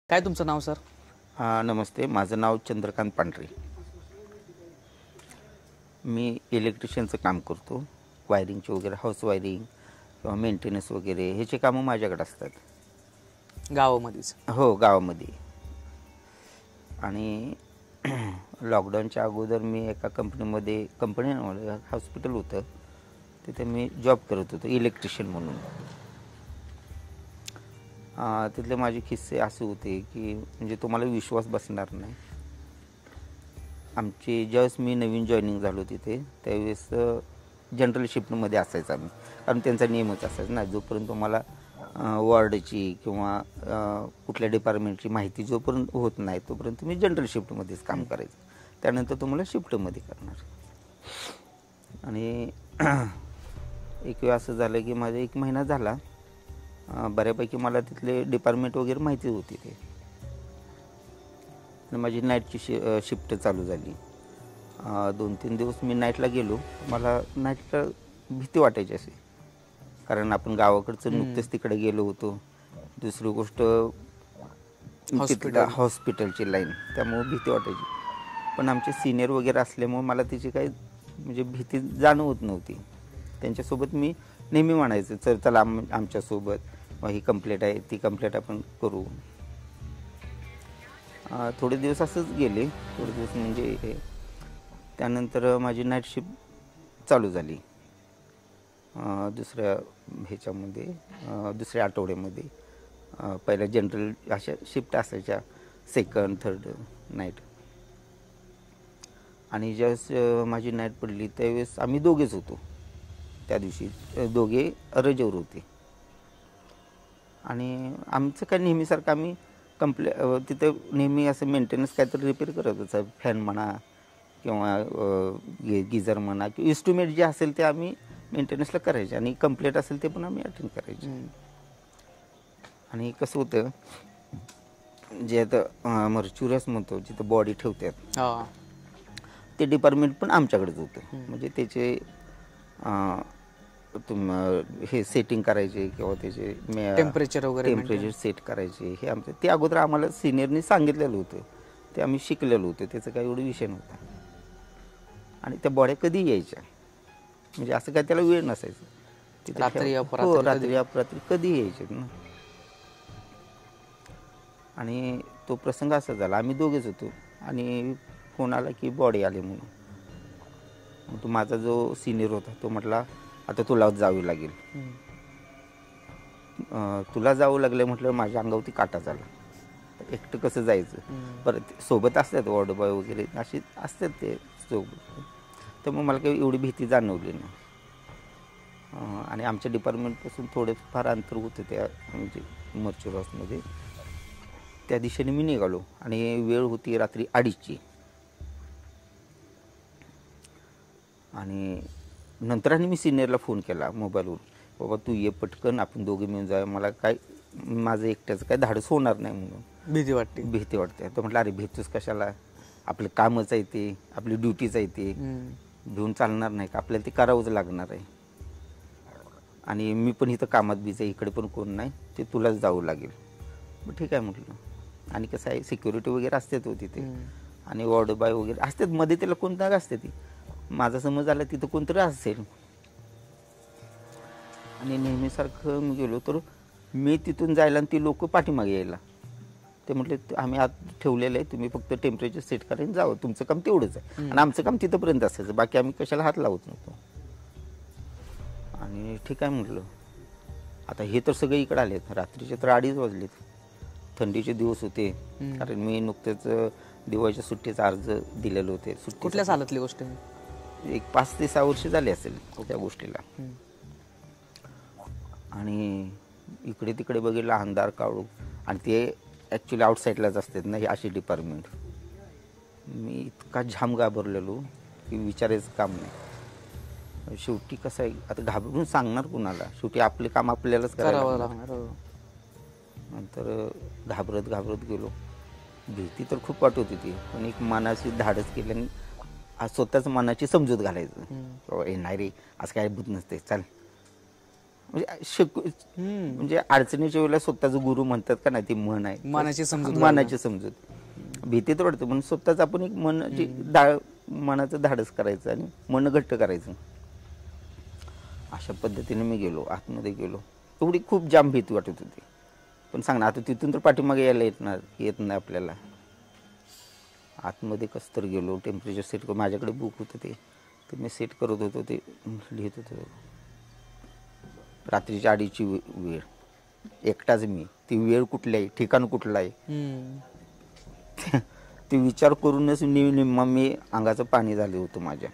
काय तुमचं नाव सर? नमस्ते, माझं नाव चंद्रकांत पांढरे. मी इलेक्ट्रिशियनचं काम करतो. वायरिंगचे वगैरे, हाऊस वायरिंग किंवा मेंटेनन्स वगैरे ह्याचे कामं माझ्याकडे असतात. गावामध्येच? हो, गावामध्ये. आणि लॉकडाऊनच्या अगोदर मी एका कंपनी हॉस्पिटल होतं, तिथे मी जॉब करत होतो इलेक्ट्रिशियन म्हणून. तिथले माझे किस्से असे होते की म्हणजे तुम्हाला विश्वास बसणार नाही. आमची ज्यावेळेस मी नवीन जॉईनिंग झालो तिथे त्यावेळेस जनरल शिफ्टमध्ये असायचं आम्ही, कारण त्यांचा नियमच असायचा ना, जोपर्यंत तुम्हाला वॉर्डची किंवा कुठल्या डिपार्टमेंटची माहिती जोपर्यंत होत नाही तोपर्यंत तुम्ही जनरल शिफ्टमध्येच काम करायचं. त्यानंतर तुम्हाला शिफ्टमध्ये करणार. आणि एक वेळ असं झालं की माझा 1 महिना झाला, बऱ्यापैकी मला तिथले डिपार्टमेंट वगैरे माहिती होती ते. आणि माझी नाईटची शिफ्ट चालू झाली. 2-3 दिवस मी नाईटला गेलो. मला नाईटला भीती वाटायची अशी, कारण आपण गावाकडचं नुकतेच तिकडे गेलो होतो. दुसरी गोष्ट तिथलं हॉस्पिटलची लाईन, त्यामुळे भीती वाटायची. पण आमचे सिनियर वगैरे असल्यामुळे मला त्याची काही म्हणजे भीती जाणवत नव्हती. त्यांच्यासोबत मी नेहमी म्हणायचं, चल चला आमच्यासोबत, ही कंप्लेंट आहे ती कंप्लेंट आपण करू. थोडे दिवस असंच गेले. थोडे दिवस म्हणजे त्यानंतर माझी नाईट शिफ्ट चालू झाली. दुसऱ्या आठवड्यामध्ये पहिल्या जनरल अशा शिफ्ट असायच्या, 2nd, 3rd नाईट. आणि ज्यावेळेस माझी नाईट पडली त्यावेळेस आम्ही दोघेच होतो. त्या दिवशी दोघे रजेवर होते. आणि आमचं काय नेहमीसारखं आम्ही तिथं नेहमी असं मेंटेनन्स काहीतरी रिपेअर करत होतं. फॅन म्हणा किंवा गिझर म्हणा किंवा इन्स्ट्रुमेंट जे असेल ते आम्ही मेंटेनन्सला करायचे, आणि कंप्लेंट असेल ते पण आम्ही अटेंड करायचे. आणि कसं होतं, जे आता मर्च्युरियस म्हणतो जिथं बॉडी ठेवतात ते डिपार्टमेंट पण आमच्याकडेच होतं. म्हणजे त्याचे हे सेटिंग करायचे किंवा त्याचे टेम्परेचर सेट करायचे, हे आमचं ते अगोदर आम्हाला सिनियरनी सांगितलेलं होतं. ते आम्ही शिकलेलो होतो, त्याचा काही एवढा विषय नव्हता. आणि त्या बॉड्या कधी यायच्या, म्हणजे असं काय त्याला वेळ नसायचं. रात्री अपरात्री कधी यायचे ना. आणि तो प्रसंग असा झाला, आम्ही दोघेच होतो आणि फोन आला की बॉडी आली म्हणून. मग तो माझा जो सिनियर होता तो म्हटला, आता तुला जावी लागेल. तुला जावं लागलं म्हटलं, माझ्या अंगावरती काटा झाला. एकटं कसं जायचं, परत सोबत असतात वॉर्ड बॉय वगैरे असे असतात ते सोबत. तर मग मला काही एवढी भीती जाणवली नाही. आणि आमच्या डिपार्टमेंटपासून थोडेफार अंतर होतं त्या म्हणजे मर्च्युरी हाऊसमध्ये. त्या दिशेने मी निघालो आणि वेळ होती रात्री 2:30ची. आणि नंतर आणि मी सिनियरला फोन केला मोबाईलवर, बाबा तू ये पटकन, आपण दोघे मिळून जाऊया, मला काय माझं एकट्याचं काय धाडस होणार नाही म्हणून भीती वाटते. तर म्हटलं, अरे भीतूच कशाला, आपलं कामच आहे ते, आपली ड्युटीच आहे ते, भिवून चालणार नाही का, आपल्याला ते करावंच लागणार आहे. आणि मी पण इथं कामात बिझी आहे, इकडे पण कोण नाही, ते तुलाच जावं लागेल. मग ठीक आहे म्हटलं. आणि कसं आहे, सिक्युरिटी वगैरे असते तो तिथे, आणि वॉर्ड बॉय वगैरे असतात मध्ये, त्याला कोणता असते ती, माझा समज आला तिथं कोणतरी असेल. आणि नेहमीसारखं मी गेलो तर मी तिथून जायला आणि ती लोक पाठीमागे यायला. ते म्हटले, आम्ही आत ठेवलेलं आहे, तुम्ही फक्त टेम्परेचर सेट करायला जावं, तुमचं काम तेवढंच आहे. आणि आमचं काम तिथंपर्यंत असायचं, बाकी आम्ही कशाला हात लावत नव्हतो. आणि ठीक आहे म्हटलं. आता हे तर सगळे इकडे आलेत, रात्रीचे तर 2:30 वाजलेत, थंडीचे दिवस होते, कारण मी नुकतेच दिवाळीच्या सुट्टीचा अर्ज दिलेले होते. कुठल्या सालातली गोष्ट? एक 5 ते 6 वर्ष झाली असेल त्या गोष्टीला. आणि इकडे तिकडे बघितलं अंधार काळू, आणि ते ॲक्च्युली आउटसाईडलाच असतात ना हे असे डिपार्टमेंट. मी इतका जाम घाबरलेलो की विचारायचं काम नाही. शेवटी कसं आहे, आता घाबरून सांगणार कुणाला, शेवटी आपले काम आपल्यालाच करावं लागणार. नंतर घाबरत गेलो. भीती तर खूप वाटत होती, पण एक मनाची धाडस केल्याने स्वतःच मनाची समजूत घालायचं, नाही रे असं काय भूत नसते, चाल म्हणजे अडचणीच्या वेळेला स्वतःचा गुरु म्हणतात का नाही, ती म्हण आहे, मनाची समजूत मनाची समजूत. भीती तर वाटतं पण स्वतःच आपण एक मनाचं धाडस करायचं आणि मन घट्ट करायचं. अशा पद्धतीने मी गेलो, आतमध्ये गेलो. एवढी खूप जाम भीती वाटत होती. पण सांग ना, आता तिथून तर पाठीमागे यायला येत नाही आपल्याला. आतमध्ये कसं तर गेलो, टेम्परेचर सेट करून माझ्याकडे बुक होतं ते मी सेट करत होतो, ते लिहित होतो. रात्रीच्या 2:30ची वेळ, एकटाच मी. ती वेळ कुठली आहे, ठिकाण कुठलं आहे ते विचार करूनच निम्मा मी अंगाचं पाणी झालं होतं माझ्या.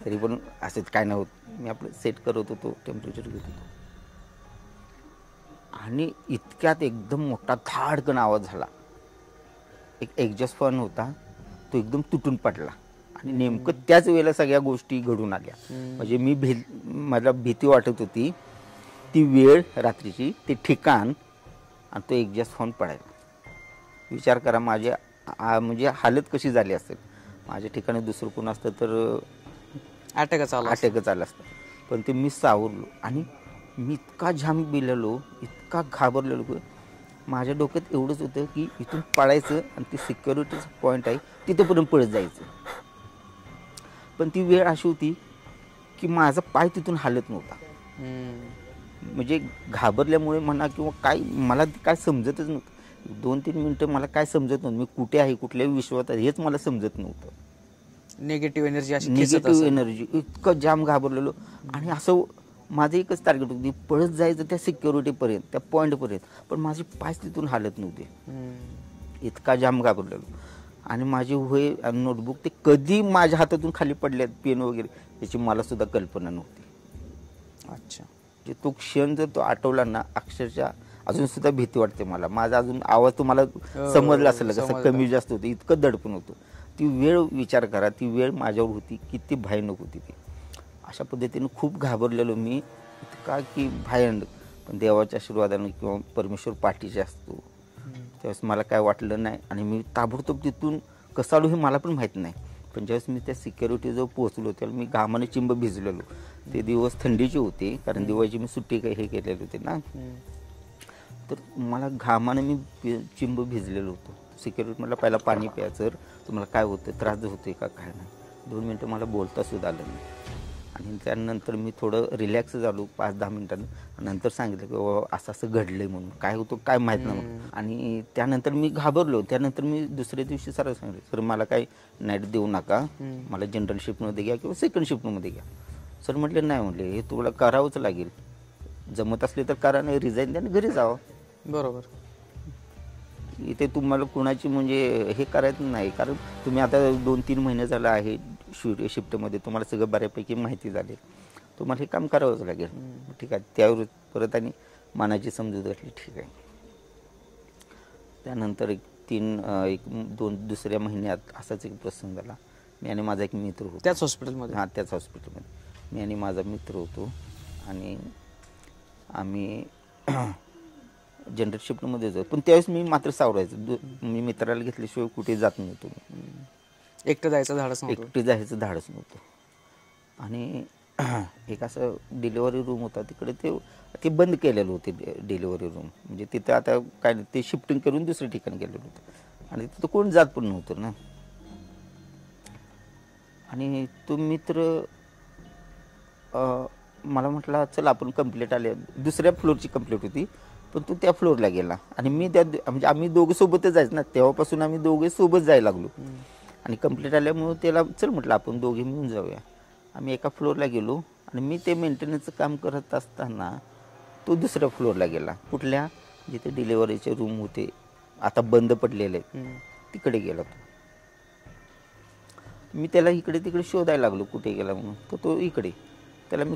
तरी पण असंच काय नव्हतं, मी आपलं सेट करत होतो, टेम्परेचर घेत होतो. आणि इतक्यात एकदम मोठा धाडकन आवाज झाला. एक एक्झॉस्ट फॅन होता, तो एकदम तुटून पडला. आणि नेमकं त्याच वेळेला सगळ्या गोष्टी घडून आल्या. म्हणजे मला भीती वाटत होती, ती वेळ रात्रीची, ते ठिकाण आणि तो एक्झॉस्ट फॅन पडायला. विचार करा माझे म्हणजे हालत कशी झाली असेल. माझ्या ठिकाणी दुसरं कोण असतं तर अटॅकच आलं असतं. पण ते मी सावरलो आणि मी इतका जाम बिलेलो, इतका घाबरलेलो. माझ्या डोक्यात एवढंच होतं की इथून पळायचं आणि ते सिक्युरिटीचं पॉईंट आहे तिथंपर्यंत पळत जायचं. पण ती वेळ अशी होती की माझा पाय तिथून हालत नव्हता. म्हणजे घाबरल्यामुळे म्हणा किंवा काय, मला काय समजतच नव्हतं. 2-3 मिनटं मला काय समजत नव्हतं, मी कुठे आहे, कुठल्या विश्वात आहे हेच मला समजत नव्हतं. निगेटिव्ह एनर्जी निगेटिव्ह एनर्जी, इतकं जाम घाबरलेलो. आणि असं माझं एकच टार्गेट होती, पळत जायचं त्या सिक्युरिटीपर्यंत, त्या पॉईंटपर्यंत. पण माझे पाय तिथून हालत नव्हते, इतका जाम घाबरलेलो. आणि माझे वही आणि नोटबुक ते कधी माझ्या हातातून खाली पडल्यात, पेन वगैरे, याची मला सुद्धा कल्पना नव्हती. अच्छा. म्हणजे तो क्षण जर तो आठवला ना, अक्षरशः अजून सुद्धा भीती वाटते मला. माझा अजून आवाज तुम्हाला समजला असेल कसं कमी जास्त होतं, इतकं दडपण होतं. ती वेळ विचार करा, ती वेळ माझ्यावर होती, किती भयानक होती ती. अशा पद्धतीने खूप घाबरलेलो मी, इतका की भयानक. पण देवाच्या आशीर्वादाने किंवा परमेश्वर पाठीशी असतो, त्यावेळेस मला काय वाटलं नाही. आणि मी ताबडतोब तिथून कसं आलो हे मला पण माहीत नाही. पण ज्यावेळेस मी त्या सिक्युरिटीजवळ पोहोचलो त्यावेळेस मी घामाने चिंब भिजलेलो. ते दिवस थंडीचे होते, कारण दिवाळीची मी सुट्टी हे केलेली होती ना. तर मला घामाने मी चिंब भिजलेलो होतो. सिक्युरिटी मला पहिला पाणी प्यायचं, तर तुम्हाला काय होतं, त्रास होतोय का, काय नाही. 2 मिनटं मला बोलता सुद्धा आलं नाही. आणि त्यानंतर मी थोडं रिलॅक्स झालो 5-10 मिनिटांनी. नंतर सांगितलं की बाबा असं असं घडलंय म्हणून, काय होतं काय माहीत नाही. आणि त्यानंतर मी घाबरलो. त्यानंतर मी दुसऱ्या दिवशी सर सांगितलं, सर मला काही नाईट देऊ नका, मला जनरल शिफ्टमध्ये घ्या किंवा सेकंड शिफ्टमध्ये घ्या. सर म्हटले नाही, म्हटले हे तुला करावंच लागेल, जमत असले तर करा, नाही रिझाईन द्या आणि घरी जावं. बरोबर. इथे तुम्हाला कोणाची म्हणजे हे करायचं नाही, कारण तुम्ही आता 2-3 महिने झाला आहे शिफ्टमध्ये, तुम्हाला सगळं बऱ्यापैकी माहिती झाली, तुम्हाला हे काम करावंच लागेल. ठीक आहे. त्यावर परत आणि मनाची समजूत घातली, ठीक आहे. त्यानंतर 1-2 दुसऱ्या महिन्यात असाच एक प्रसंग झाला. मी आणि माझा एक मित्र होतो त्याच हॉस्पिटलमध्ये. हां, त्याच हॉस्पिटलमध्ये मी आणि माझा मित्र होतो. आणि आम्ही जनरल शिफ्टमध्ये जाऊ. पण त्यावेळेस मी मात्र सावरायचं, मी मित्राला घेतल्याशिवाय कुठे जात नव्हतो. एकटं जायचं धाडस नव्हतं. एकटे जायचं धाडस नव्हतं. आणि एक असं डिलिव्हरी रूम होता तिकडे, ते बंद केलेलं होते डिलिव्हरी रूम. म्हणजे तिथं आता काय नाही, ते शिफ्टिंग करून दुसऱ्या ठिकाणी गेलेलं होतं. आणि तिथं कोण जात पण नव्हतं ना. आणि तो मित्र मला म्हटला चल आपण कंप्लेंट आले, दुसऱ्या फ्लोअरची कंप्लेंट होती, पण तो त्या फ्लोअरला गेला. आणि मी म्हणजे आम्ही दोघं सोबतच जायचं ना, तेव्हापासून आम्ही दोघे सोबत जायला लागलो. आणि कंप्लेंट आल्यामुळे त्याला चल म्हटलं आपण दोघे मिळून जाऊया. आम्ही एका फ्लोअरला गेलो. आणि मी ते मेंटेनन्सचं काम करत असताना तो दुसऱ्या फ्लोअरला गेला. कुठल्या, जिथे डिलिव्हरीचे रूम होते आता बंद पडलेले, तिकडे गेला तो. मी त्याला इकडे तिकडे शोधायला लागलो कुठे गेला म्हणून. तो इकडे, त्याला मी